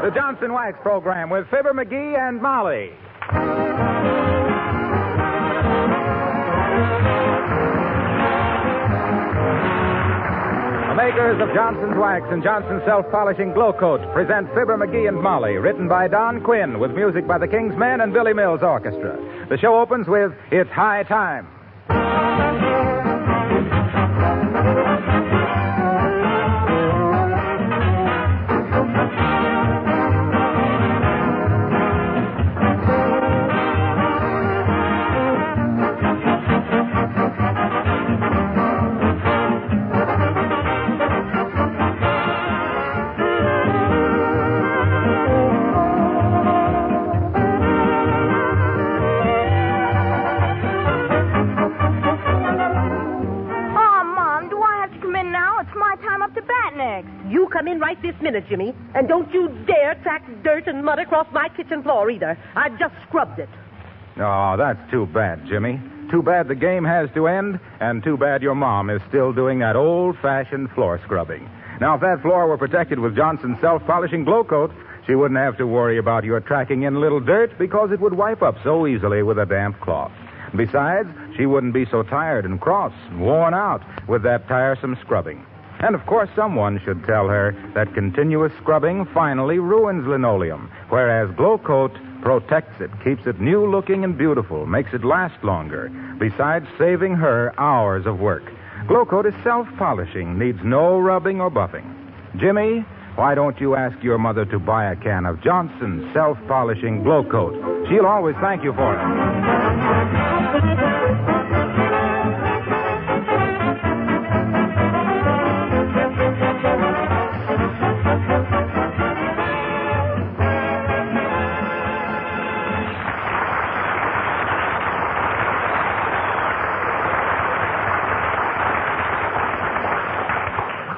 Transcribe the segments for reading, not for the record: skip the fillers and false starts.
The Johnson Wax Program with Fibber McGee and Molly. The makers of Johnson's Wax and Johnson's Self-Polishing Glow Coat present Fibber McGee and Molly, written by Don Quinn, with music by the King's Men and Billy Mills Orchestra. The show opens with It's High Time. You come in right this minute, Jimmy. And don't you dare track dirt and mud across my kitchen floor either. I've just scrubbed it. Oh, that's too bad, Jimmy. Too bad the game has to end, and too bad your mom is still doing that old-fashioned floor scrubbing. Now, if that floor were protected with Johnson's Self-Polishing Glow Coat, she wouldn't have to worry about your tracking in little dirt because it would wipe up so easily with a damp cloth. Besides, she wouldn't be so tired and cross and worn out with that tiresome scrubbing. And, of course, someone should tell her that continuous scrubbing finally ruins linoleum, whereas Glow Coat protects it, keeps it new-looking and beautiful, makes it last longer, besides saving her hours of work. Glow Coat is self-polishing, needs no rubbing or buffing. Jimmy, why don't you ask your mother to buy a can of Johnson's Self-Polishing Glow Coat? She'll always thank you for it.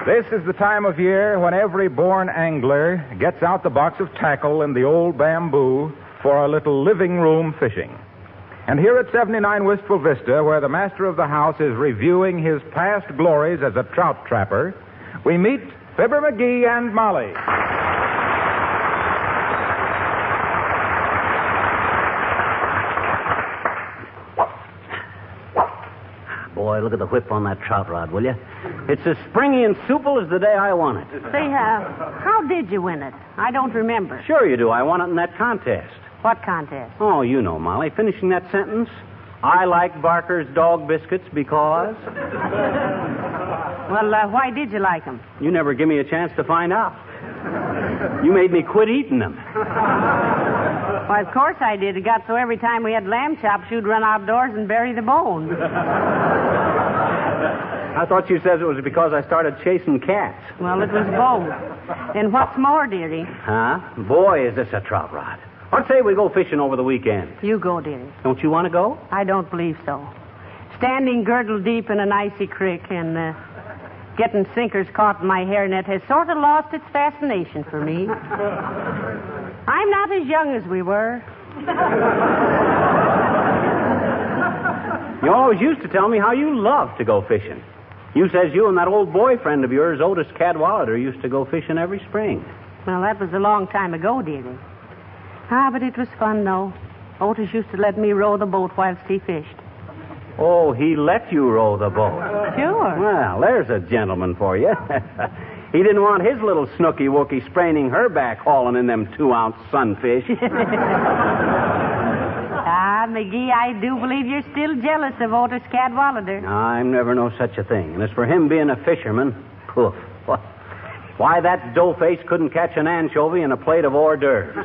This is the time of year when every born angler gets out the box of tackle and the old bamboo for a little living room fishing. And here at 79 Wistful Vista, where the master of the house is reviewing his past glories as a trout trapper, we meet Fibber McGee and Molly. Boy, look at the whip on that trout rod, will you? It's as springy and supple as the day I won it. Say, how did you win it? I don't remember. Sure you do. I won it in that contest. What contest? Oh, you know, Molly. Finishing that sentence. I like Barker's dog biscuits because... Well, why did you like them? You never give me a chance to find out. You made me quit eating them. Why, of course I did. It got so every time we had lamb chops, you'd run outdoors and bury the bones. I thought you said it was because I started chasing cats. Well, it was both. And what's more, dearie? Huh? Boy, is this a trout rod. I'd say we go fishing over the weekend. You go, dearie. Don't you want to go? I don't believe so. Standing girdle deep in an icy creek and getting sinkers caught in my hairnet has sort of lost its fascination for me. I'm not as young as we were. You always used to tell me how you loved to go fishing. You says you and that old boyfriend of yours, Otis Cadwallader, used to go fishing every spring. Well, that was a long time ago, dearie. But it was fun, though. Otis used to let me row the boat whilst he fished. Oh, he let you row the boat? Sure. Well, there's a gentleman for you. He didn't want his little snooky-wookie spraining her back hauling in them 2-ounce sunfish. McGee, I do believe you're still jealous of Otis Cadwallader. I'm never no such a thing. And as for him being a fisherman, poof. Why, that dough-face couldn't catch an anchovy in a plate of hors d'oeuvres.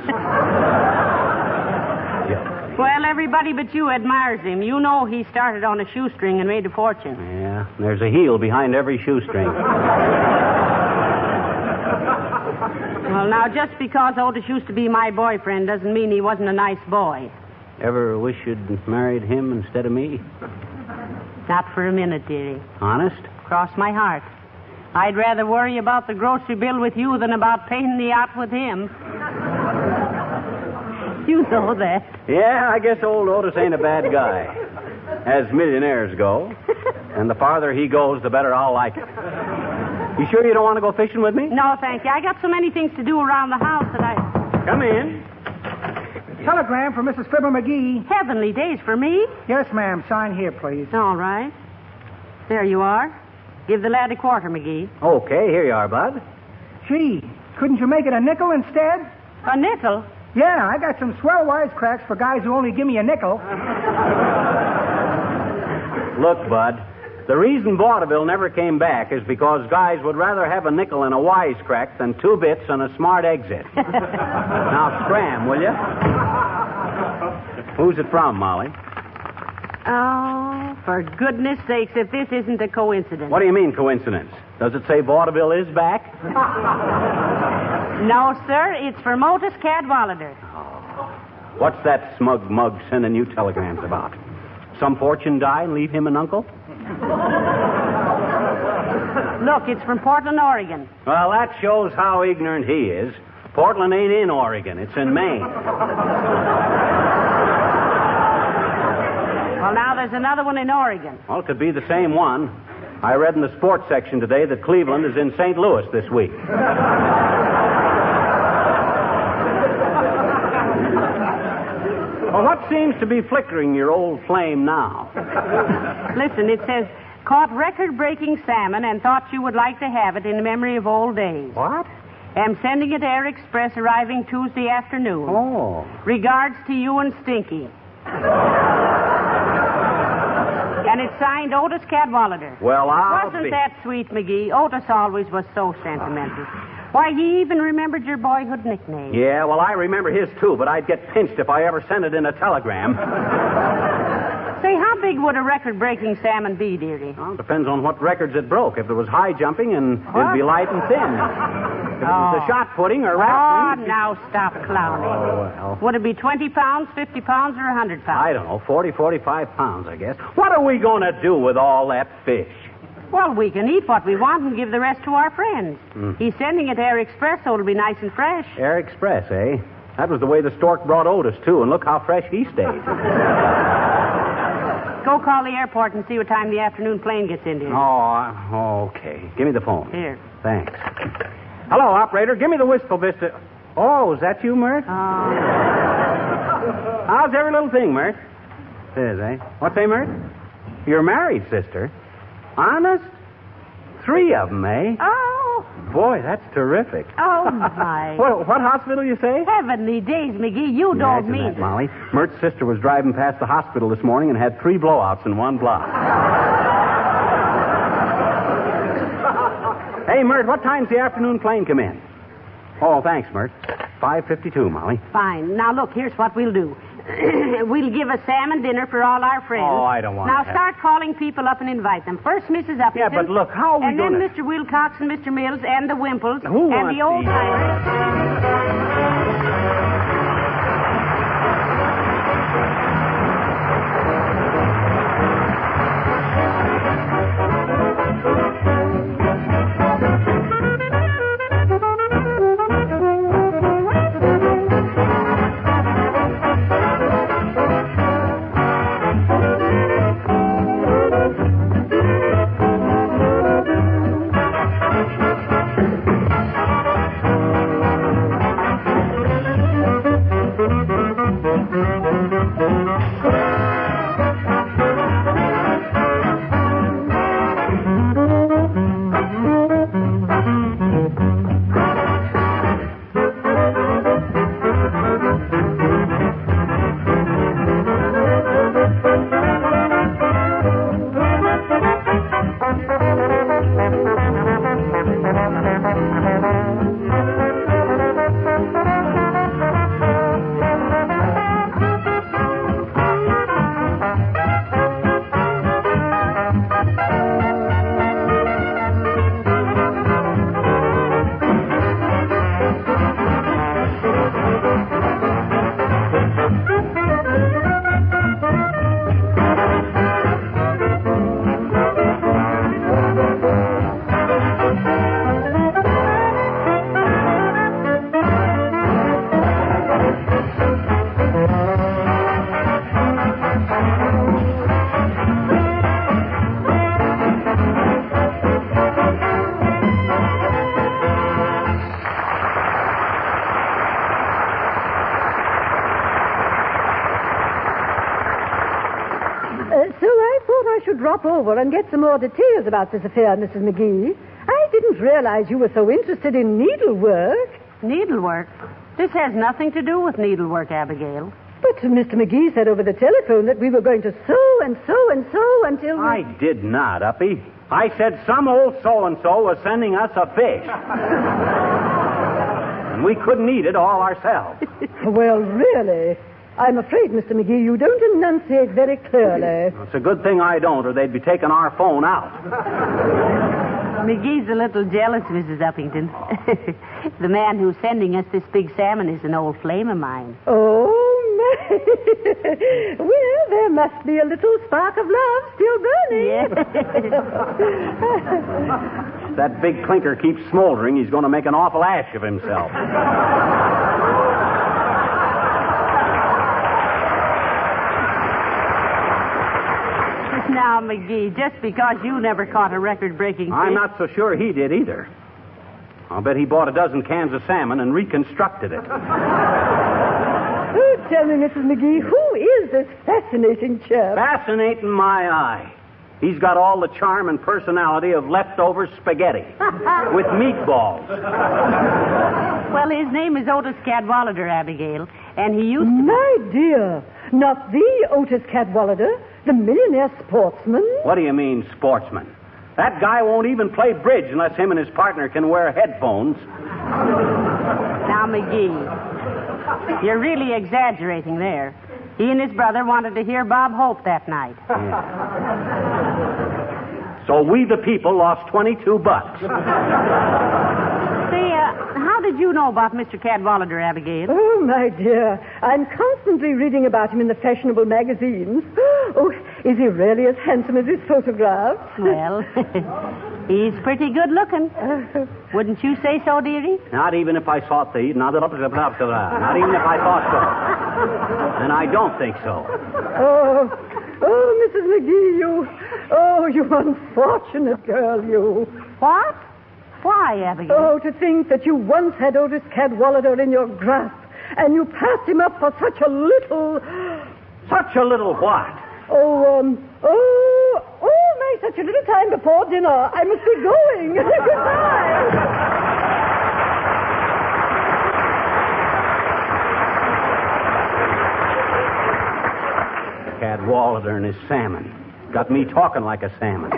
Well, everybody but you admires him. You know he started on a shoestring and made a fortune. Yeah, there's a heel behind every shoestring. Well, now, just because Otis used to be my boyfriend doesn't mean he wasn't a nice boy. Ever wish you'd married him instead of me? Not for a minute, dearie. Honest? Cross my heart. I'd rather worry about the grocery bill with you than about paying the yacht with him. You know that. Yeah, I guess old Otis ain't a bad guy. As millionaires go. And the farther he goes, the better I'll like it. You sure you don't want to go fishing with me? No, thank you. I got so many things to do around the house that I... Come in. Telegram for Mrs. Fibber McGee. Heavenly days for me. Yes, ma'am. Sign here, please. All right. There you are. Give the lad a quarter, McGee. Okay, here you are, Bud. Gee, couldn't you make it a nickel instead? A nickel? Yeah, I got some swell wisecracks for guys who only give me a nickel. Look, Bud, the reason vaudeville never came back is because guys would rather have a nickel and a wisecrack than 2 bits and a smart exit. Now, scram, will you? Who's it from, Molly? Oh, for goodness sakes, if this isn't a coincidence. What do you mean, coincidence? Does it say vaudeville is back? No, sir. It's for Motus Cadwallader. What's that smug mug sending you telegrams about? Some fortune die and leave him an uncle? Look, it's from Portland, Oregon. Well, that shows how ignorant he is. Portland ain't in Oregon. It's in Maine. Well, now there's another one in Oregon. Well, it could be the same one. I read in the sports section today that Cleveland is in St. Louis this week. Well, what seems to be flickering your old flame now? Listen, it says, caught record-breaking salmon and thought you would like to have it in memory of old days. What? Am sending it Air Express arriving Tuesday afternoon. Oh. Regards to you and Stinky. And it's signed Otis Cadwallader. Well, Wasn't that sweet, McGee? Otis always was so sentimental. Why, he even remembered your boyhood nickname. Yeah, well, I remember his, too, but I'd get pinched if I ever sent it in a telegram. Say, how big would a record-breaking salmon be, dearie? Well, depends on what records it broke. If there was high jumping, and it'd be light and thin. If it was the shot putting or Oh, wrestling... now stop clowning. Oh, well. Would it be 20 pounds, 50 pounds, or 100 pounds? I don't know, 40, 45 pounds, I guess. What are we going to do with all that fish? Well, we can eat what we want and give the rest to our friends. He's sending it Air Express, so it'll be nice and fresh. Air Express, eh? That was the way the stork brought Otis, too, and look how fresh he stayed. Go call the airport and see what time the afternoon plane gets in here. Oh, okay. Give me the phone. Here. Thanks. Hello, operator. Give me the Wistful Vista. Oh, is that you, Mert? How's every little thing, Mert? It is, eh? What's that, Mert? You're married, sister. Honest? 3 of them, eh? Oh. Boy, that's terrific. Oh, my. What hospital, you say? Heavenly days, McGee. You don't Imagine mean that, Molly. Mert's sister was driving past the hospital this morning and had 3 blowouts in one block. Hey, Mert, what time's the afternoon plane come in? Oh, thanks, Mert. 5:52, Molly. Fine. Now, look, here's what we'll do. We'll give a salmon dinner for all our friends. Oh, I don't want Now, to start calling people up and invite them. First, Mrs. Uppington. Yeah, but look, how are we and going then Mr. Wilcox and Mr. Mills and the Wimples Who and wants the old these? timers. drop over and get some more details about this affair, Mrs. McGee. I didn't realize you were so interested in needlework. Needlework? This has nothing to do with needlework, Abigail. But Mr. McGee said over the telephone that we were going to sew and sew and sew until we... I did not, Uppy. I said some old so-and-so was sending us a fish. And we couldn't eat it all ourselves. Well, really, I'm afraid, Mr. McGee, you don't enunciate very clearly. It's a good thing I don't, or they'd be taking our phone out. McGee's a little jealous, Mrs. Uppington. The man who's sending us this big salmon is an old flame of mine. Oh, my. Well, there must be a little spark of love still burning. Yes. If that big clinker keeps smoldering, he's going to make an awful ash of himself. Now, McGee, just because you never caught a record-breaking fish... I'm not so sure he did either. I'll bet he bought a dozen cans of salmon and reconstructed it. Oh, tell me, Mrs. McGee, who is this fascinating chap? Fascinating my eye. He's got all the charm and personality of leftover spaghetti with meatballs. Well, his name is Otis Cadwallader, Abigail, and he used to... My dear, not the Otis Cadwallader, the millionaire sportsman? What do you mean, sportsman? That guy won't even play bridge unless him and his partner can wear headphones. Now, McGee, you're really exaggerating there. He and his brother wanted to hear Bob Hope that night. Yeah. So we, the people, lost $22. Say, how did you know about Mr. Cadwallader, Abigail? Oh, my dear, I'm constantly reading about him in the fashionable magazines. Oh, is he really as handsome as his photographs? Well, he's pretty good looking. Wouldn't you say so, dearie? Not even if I thought so. Not even if I thought so. And I don't think so. Oh, Mrs. McGee, you unfortunate girl, you. What? Why, Abigail? Oh, to think that you once had Otis Cadwallader in your grasp, and you passed him up for such a little... Such a little what? My, such a little time before dinner. I must be going. Goodbye. Cadwallader and his salmon. Got me talking like a salmon.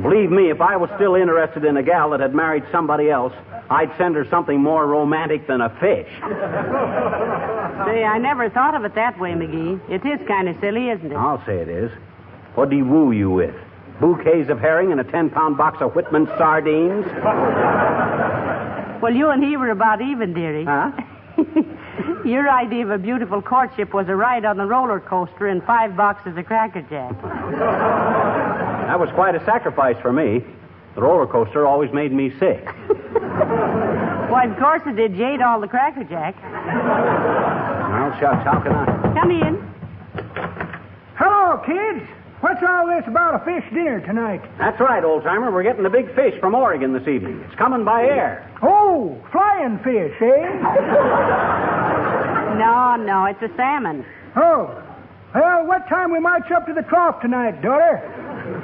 Believe me, if I was still interested in a gal that had married somebody else, I'd send her something more romantic than a fish. Say, I never thought of it that way, McGee. It is kind of silly, isn't it? I'll say it is. What'd he woo you with? Bouquets of herring and a 10-pound box of Whitman sardines? Well, you and he were about even, dearie. Huh? Your idea of a beautiful courtship was a ride on the roller coaster and 5 boxes of Cracker Jack. That was quite a sacrifice for me. The roller coaster always made me sick. Why, of course it did. You ate all the Cracker Jack. Well, shucks, how can I? Come in. Hello, kids. What's all this about a fish dinner tonight? That's right, old-timer. We're getting a big fish from Oregon this evening. It's coming by air. Oh, flying fish, eh? No, it's a salmon. Oh. Well, what time we march up to the trough tonight, daughter?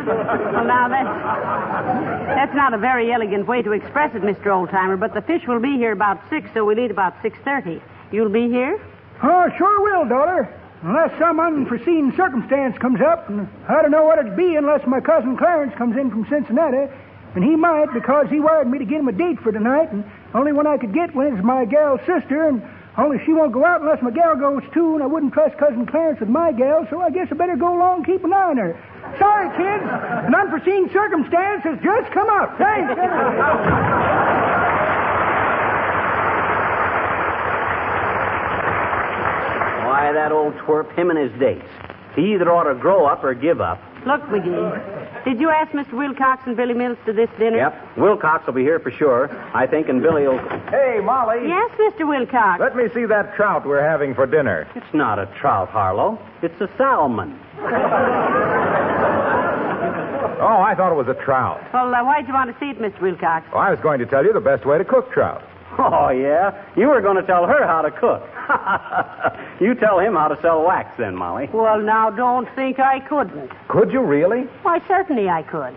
Well, now, that's not a very elegant way to express it, Mr. Oldtimer, but the fish will be here about 6, so we'll eat about 6:30. You'll be here? Oh, sure will, daughter. Unless some unforeseen circumstance comes up, and I don't know what it'd be unless my cousin Clarence comes in from Cincinnati. And he might, because he wired me to get him a date for tonight, and only one I could get is my gal's sister, and only she won't go out unless my gal goes too, and I wouldn't trust Cousin Clarence with my gal, so I guess I better go along and keep an eye on her. Sorry, kids. An unforeseen circumstance has just come up. Thanks. Why, that old twerp, him and his dates. He either ought to grow up or give up. Look, McGee, did you ask Mr. Wilcox and Billy Mills to this dinner? Yep. Wilcox will be here for sure, I think, and Billy will... Hey, Molly. Yes, Mr. Wilcox. Let me see that trout we're having for dinner. It's not a trout, Harlow. It's a salmon. Oh, I thought it was a trout. Well, why'd you want to see it, Mr. Wilcox? Well, I was going to tell you the best way to cook trout. Oh, yeah? You were going to tell her how to cook. You tell him how to sell wax then, Molly. Well, now, don't think I couldn't. Could you really? Why, certainly I could.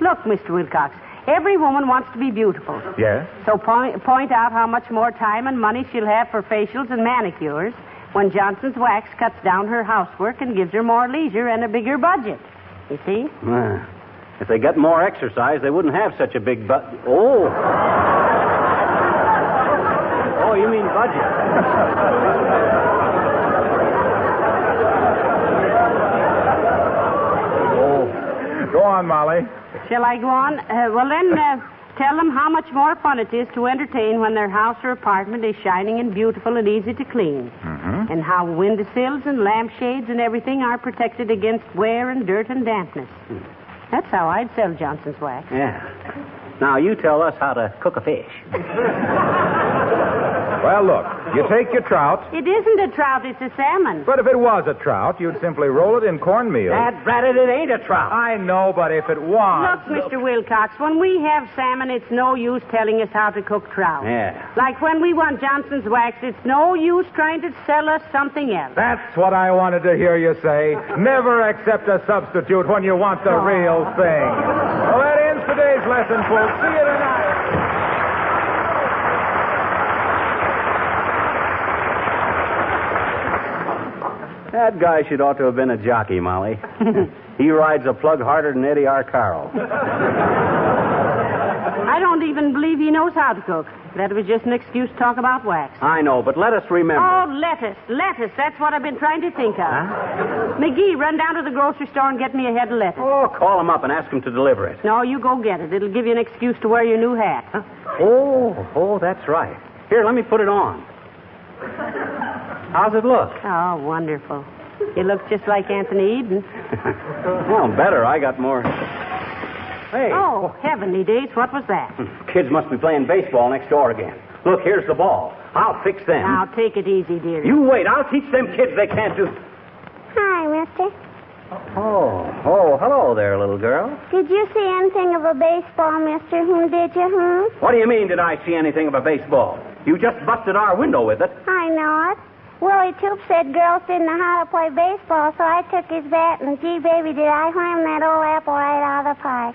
Look, Mr. Wilcox, every woman wants to be beautiful. Yes? So point out how much more time and money she'll have for facials and manicures when Johnson's Wax cuts down her housework and gives her more leisure and a bigger budget. You see? If they get more exercise, they wouldn't have such a big Oh, you mean budget. Go on, Molly. Shall I go on? Well, then, tell them how much more fun it is to entertain when their house or apartment is shining and beautiful and easy to clean. Mm-hmm. And how windowsills and lampshades and everything are protected against wear and dirt and dampness. That's how I'd sell Johnson's Wax. Yeah. Now, you tell us how to cook a fish. Well, look, you take your trout. It isn't a trout, it's a salmon. But if it was a trout, you'd simply roll it in cornmeal. That ratted, it ain't a trout. I know, but if it was... Look, Mr. Wilcox, when we have salmon, it's no use telling us how to cook trout. Yeah. Like when we want Johnson's Wax, it's no use trying to sell us something else. That's what I wanted to hear you say. Never accept a substitute when you want the real thing. Well, that ends today's lesson, folks. See you tonight. That guy should ought to have been a jockey, Molly. He rides a plug harder than Eddie Arcaro. I don't even believe he knows how to cook. That was just an excuse to talk about wax. I know, but let us remember. Oh, lettuce. That's what I've been trying to think of. Huh? McGee, run down to the grocery store and get me a head of lettuce. Oh, call him up and ask him to deliver it. No, you go get it. It'll give you an excuse to wear your new hat. Huh? Oh, that's right. Here, let me put it on. How's it look? Oh, wonderful. You look just like Anthony Eden. Well, better. I got more. Hey. Oh, heavenly days. What was that? Kids must be playing baseball next door again. Look, here's the ball. I'll fix them. Now, take it easy, dearie. You wait. I'll teach them kids they can't do... Hi, mister. Oh, hello there, little girl. Did you see anything of a baseball, mister? Did you, What do you mean, did I see anything of a baseball? You just busted our window with it. I know it. Willie Toop said girls didn't know how to play baseball, so I took his bat, and gee, baby, did I wham that old apple right out of the park.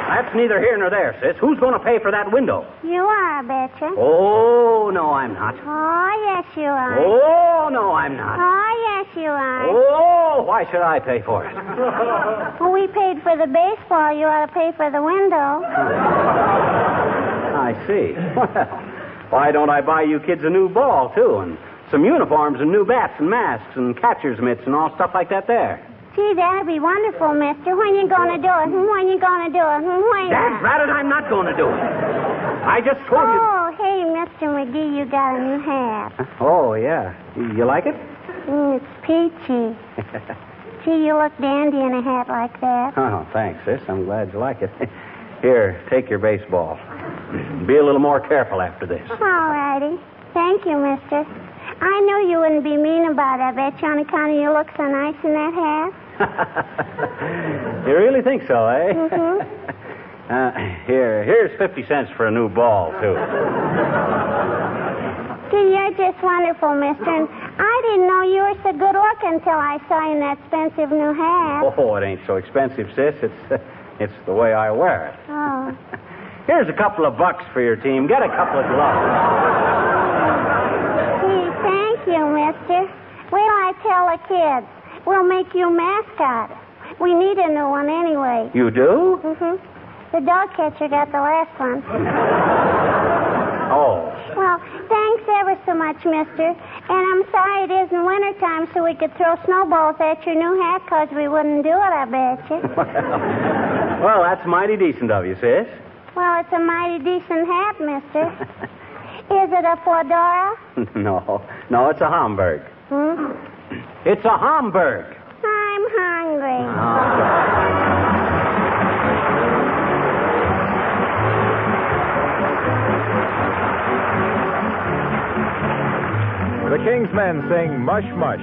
That's neither here nor there, sis. Who's going to pay for that window? You are, I betcha. Oh, no, I'm not. Oh, yes, you are. Oh, no, I'm not. Oh, yes, you are. Oh, why should I pay for it? Well, we paid for the baseball. You ought to pay for the window. I see. Well, why don't I buy you kids a new ball, too, and some uniforms and new bats and masks and catcher's mitts and all stuff like that there? Gee, that'd be wonderful, mister. When you going to do it? When you going to do it? When? Dad, ratted, I'm not going to do it. I just told you... Oh, hey, Mr. McGee, you got a new hat. Oh, yeah. You like it? It's peachy. Gee, you look dandy in a hat like that. Oh, thanks, sis. I'm glad you like it. Here, take your baseball. Be a little more careful after this. All righty. Thank you, mister. I knew you wouldn't be mean about it, I bet you, on account of you look so nice in that hat. You really think so, eh? Mm-hmm. Here's 50 cents for a new ball, too. Gee, you're just wonderful, mister. And I didn't know you were so good looking until I saw you in that expensive new hat. Oh, it ain't so expensive, sis. It's the way I wear it. Oh. Here's a couple of bucks for your team. Get a couple of gloves. Gee, thank you, mister. Wait till I tell the kids. We'll make you mascot. We need a new one anyway. You do? Mm-hmm. The dog catcher got the last one. Oh. Well, thanks ever so much, mister. And I'm sorry it isn't wintertime so we could throw snowballs at your new hat because we wouldn't do it, I bet you. Well, that's mighty decent of you, sis. Well, it's a mighty decent hat, mister. Is it a fedora? No, it's a Hamburg. Hmm? It's a Hamburg. I'm hungry. The King's Men sing Mush Mush.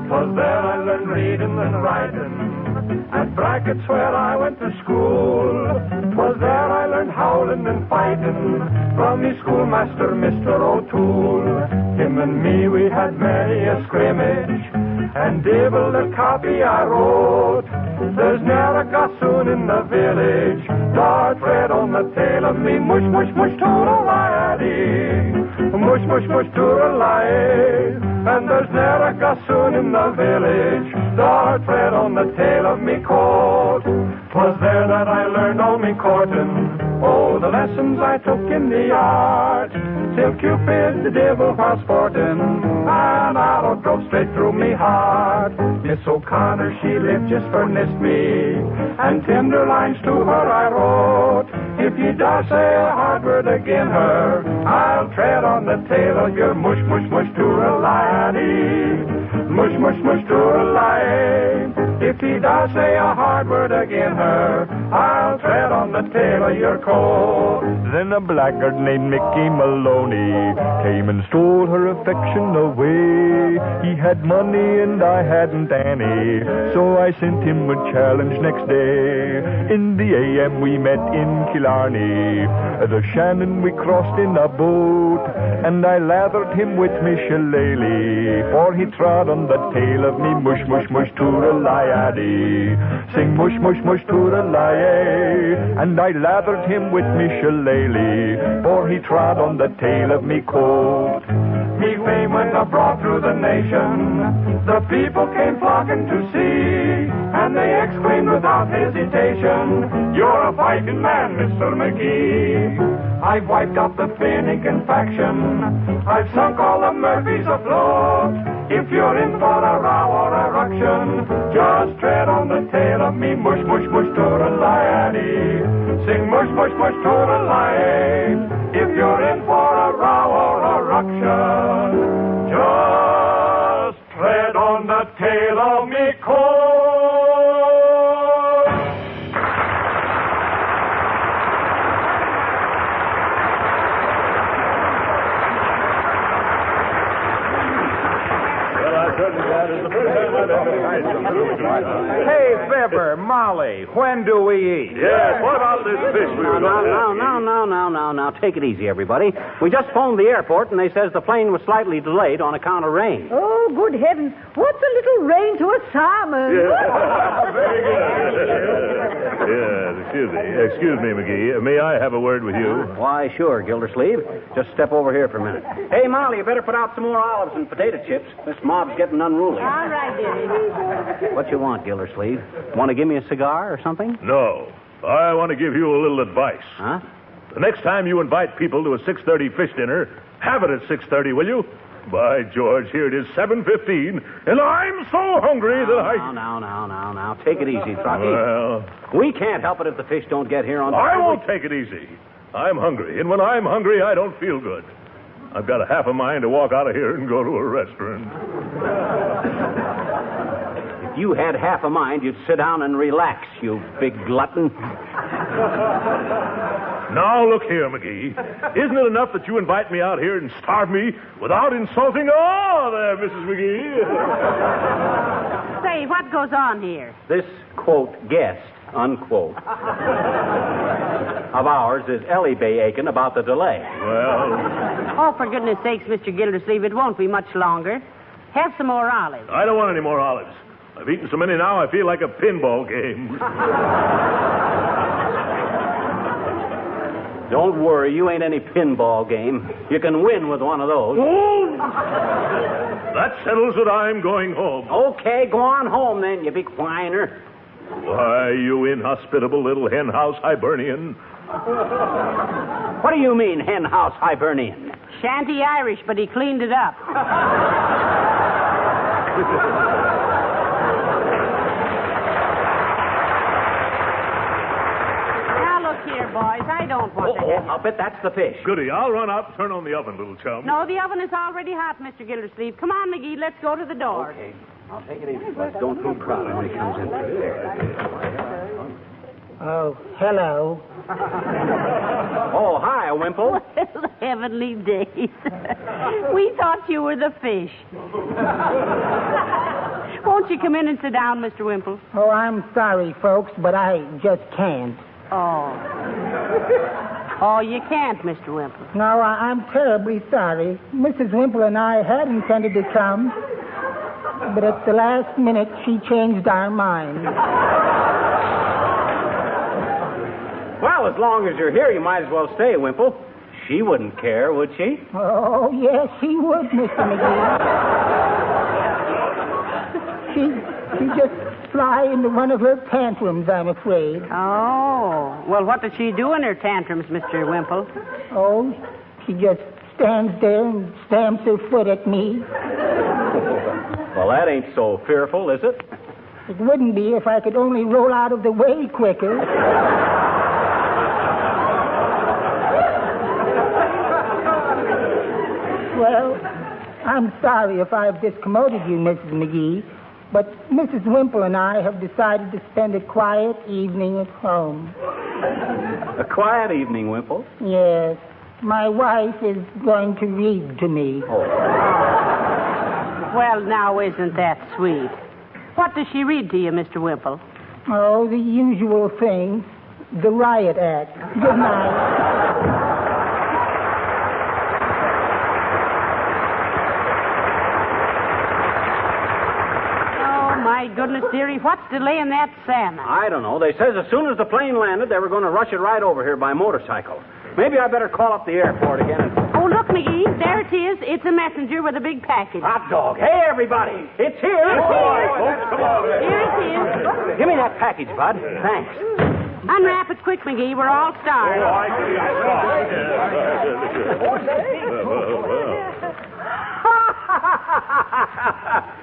'Twas there I learned reading and writing, at brackets where I went to school. 'Twas there I learned quarreling and fighting from the schoolmaster, Mr. O'Toole. Him and me, we had many a scrimmage, and devil the copy I wrote. There's ne'er a gossoon in the village, nor tread on the tail of me. Mush, mush, mush, toodle-lie-dee. Mush, mush, mush, toodle-lie. And there's ne'er a gossoon in the village, nor tread on the tail of me coat. 'Twas there that I learned all me courting, oh, the lessons I took in the art, till Cupid, the devil, was sporting, and arrow drove straight through me heart. Miss O'Connor, she lived just for nist me, and tender lines to her I wrote. If ye dare say a hard word agin her, I'll tread on the tail of your mush, mush, mush, toodle-lie-dee. Mush, mush, mush, toodle-lie. If ye dare say a hard word agin her, I'll tread on the tail of your coat. Then a blackguard named Mickey Maloney came and stole her affection away. He had money and I hadn't any, so I sent him a challenge next day. In the AM we met in Killarney, the Shannon we crossed in a boat, and I lathered him with me shillelagh, for he trod on the tail of me. Mush, mush, mush, toodle-lie-dee. Sing mush, mush, mush, toodle-lie. And I lathered him with me shillelagh, for he trod on the tail of me coat. Me fame went abroad through the nation, the people came flocking to see, and they exclaimed without hesitation, you're a fighting man, Mr. McGee. I've wiped out the Finnegan faction, I've sunk all the Murphys afloat. If you're in for a row or a ruction, just tread on the tail of me. Mush, mush, mush, toodle-lie-dee. Sing mush, mush, mush, toodle-lie. If you're in for a row or a ruction, just tread on the tail of me coat. Hey, Fibber, Molly, when do we eat? Yes, what about this fish we were going to have? Now, take it easy, everybody. We just phoned the airport, and they says the plane was slightly delayed on account of rain. Oh, good heavens. What's a little rain to a salmon? Very good. Yes, excuse me, McGee. May I have a word with you? Why, sure, Gildersleeve. Just step over here for a minute. Hey, Molly, you better put out some more olives and potato chips. This mob's getting unruly. All right, dearie. What you want, Gildersleeve? Want to give me a cigar or something? No. I want to give you a little advice. Huh? The next time you invite people to a 6:30 fish dinner, have it at 6:30, will you? By George, here it is 7:15, and I'm so hungry that I... Now. Take it easy, Trusty. Well... We can't help it if the fish don't get here on time. I won't take it easy. I'm hungry, and when I'm hungry, I don't feel good. I've got a half a mind to walk out of here and go to a restaurant. If you had half a mind, you'd sit down and relax, you big glutton. Now, look here, McGee. Isn't it enough that you invite me out here and starve me without insulting... Oh, there, Mrs. McGee. Say, what goes on here? This, quote, guest, unquote, of ours is Ellie Bay aching about the delay. Well... Oh, for goodness sakes, Mr. Gildersleeve, it won't be much longer. Have some more olives. I don't want any more olives. I've eaten so many now, I feel like a pinball game. Don't worry, you ain't any pinball game. You can win with one of those. Oh! That settles it. I'm going home. Okay, go on home then, you big whiner. Why, you inhospitable little henhouse Hibernian. What do you mean, henhouse Hibernian? Shanty Irish, but he cleaned it up. Now, look here, boys. I don't want to have... I'll bet that's the fish. Goody, I'll run out and turn on the oven, little chum. No, the oven is already hot, Mr. Gildersleeve. Come on, McGee, let's go to the door. Okay. I'll take it easy, but don't too crowded when he comes in through there. Oh, hello. Oh, hi, Wimple. Well, heavenly days. We thought you were the fish. Won't you come in and sit down, Mr. Wimple? Oh, I'm sorry, folks, but I just can't. Oh. Oh, you can't, Mr. Wimple. No, I'm terribly sorry. Mrs. Wimple and I had intended to come, but at the last minute she changed our minds. Well, as long as you're here, you might as well stay, Wimple. She wouldn't care, would she? Oh, yes, she would, Mr. McGee. She just fly into one of her tantrums, I'm afraid. Oh. Well, what does she do in her tantrums, Mr. Wimple? Oh, she just stands there and stamps her foot at me. Well, that ain't so fearful, is it? It wouldn't be if I could only roll out of the way quicker. Well, I'm sorry if I've discommoded you, Mrs. McGee, but Mrs. Wimple and I have decided to spend a quiet evening at home. A quiet evening, Wimple? Yes. My wife is going to read to me. Oh. Well, now, isn't that sweet? What does she read to you, Mr. Wimple? Oh, the usual thing. The Riot Act. Good night. My goodness, dearie, what's delaying that salmon? I don't know. They says as soon as the plane landed, they were going to rush it right over here by motorcycle. Maybe I better call up the airport again and... Oh, look, McGee, there it is. It's a messenger with a big package. Hot dog. Hey, everybody. It's here. Come on. Here it is. Give me that package, Bud. Thanks. Unwrap it quick, McGee. We're all starved.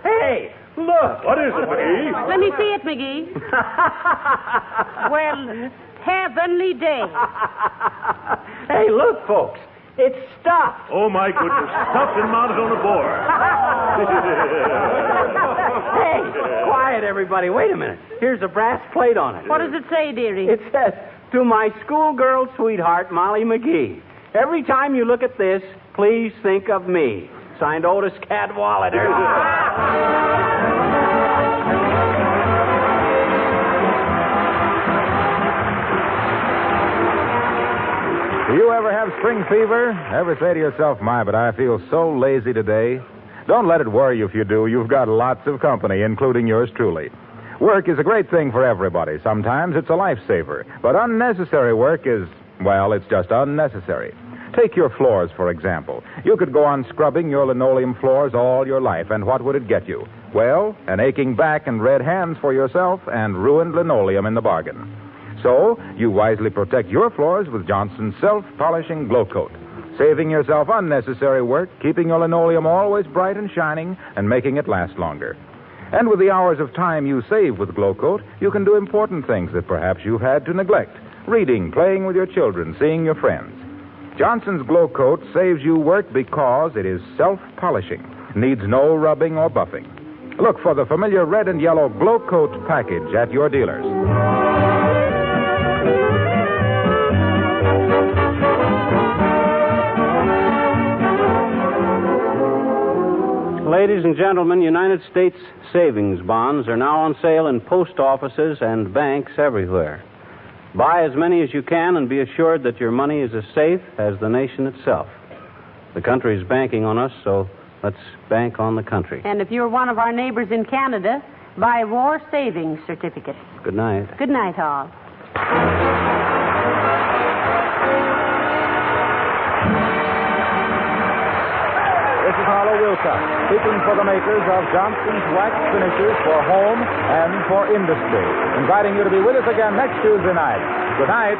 Hey, look. What is it, McGee? Let me see it, McGee. Well, heavenly day. Hey, look, folks. It's stuffed. Oh, my goodness. Stuffed and mounted on a board. Hey, quiet, everybody. Wait a minute. Here's a brass plate on it. What does it say, dearie? It says, to my schoolgirl sweetheart, Molly McGee. Every time you look at this, please think of me. Signed Otis Cadwallader. Do you ever have spring fever? Ever say to yourself, my, but I feel so lazy today? Don't let it worry you if you do. You've got lots of company, including yours truly. Work is a great thing for everybody. Sometimes it's a lifesaver. But unnecessary work is, well, it's just unnecessary. Take your floors, for example. You could go on scrubbing your linoleum floors all your life, and what would it get you? Well, an aching back and red hands for yourself and ruined linoleum in the bargain. So, you wisely protect your floors with Johnson's self-polishing glow coat, saving yourself unnecessary work, keeping your linoleum always bright and shining, and making it last longer. And with the hours of time you save with glow coat, you can do important things that perhaps you've had to neglect. Reading, playing with your children, seeing your friends. Johnson's glow coat saves you work because it is self-polishing, needs no rubbing or buffing. Look for the familiar red and yellow glow coat package at your dealers. Ladies and gentlemen, United States savings bonds are now on sale in post offices and banks everywhere. Buy as many as you can and be assured that your money is as safe as the nation itself. The country is banking on us, so let's bank on the country. And if you're one of our neighbors in Canada, buy war savings certificates. Good night. Good night, all. This is Harlow Wilcox, speaking for the makers of Johnson's Wax Finishers for home and for industry, inviting you to be with us again next Tuesday night. Good night.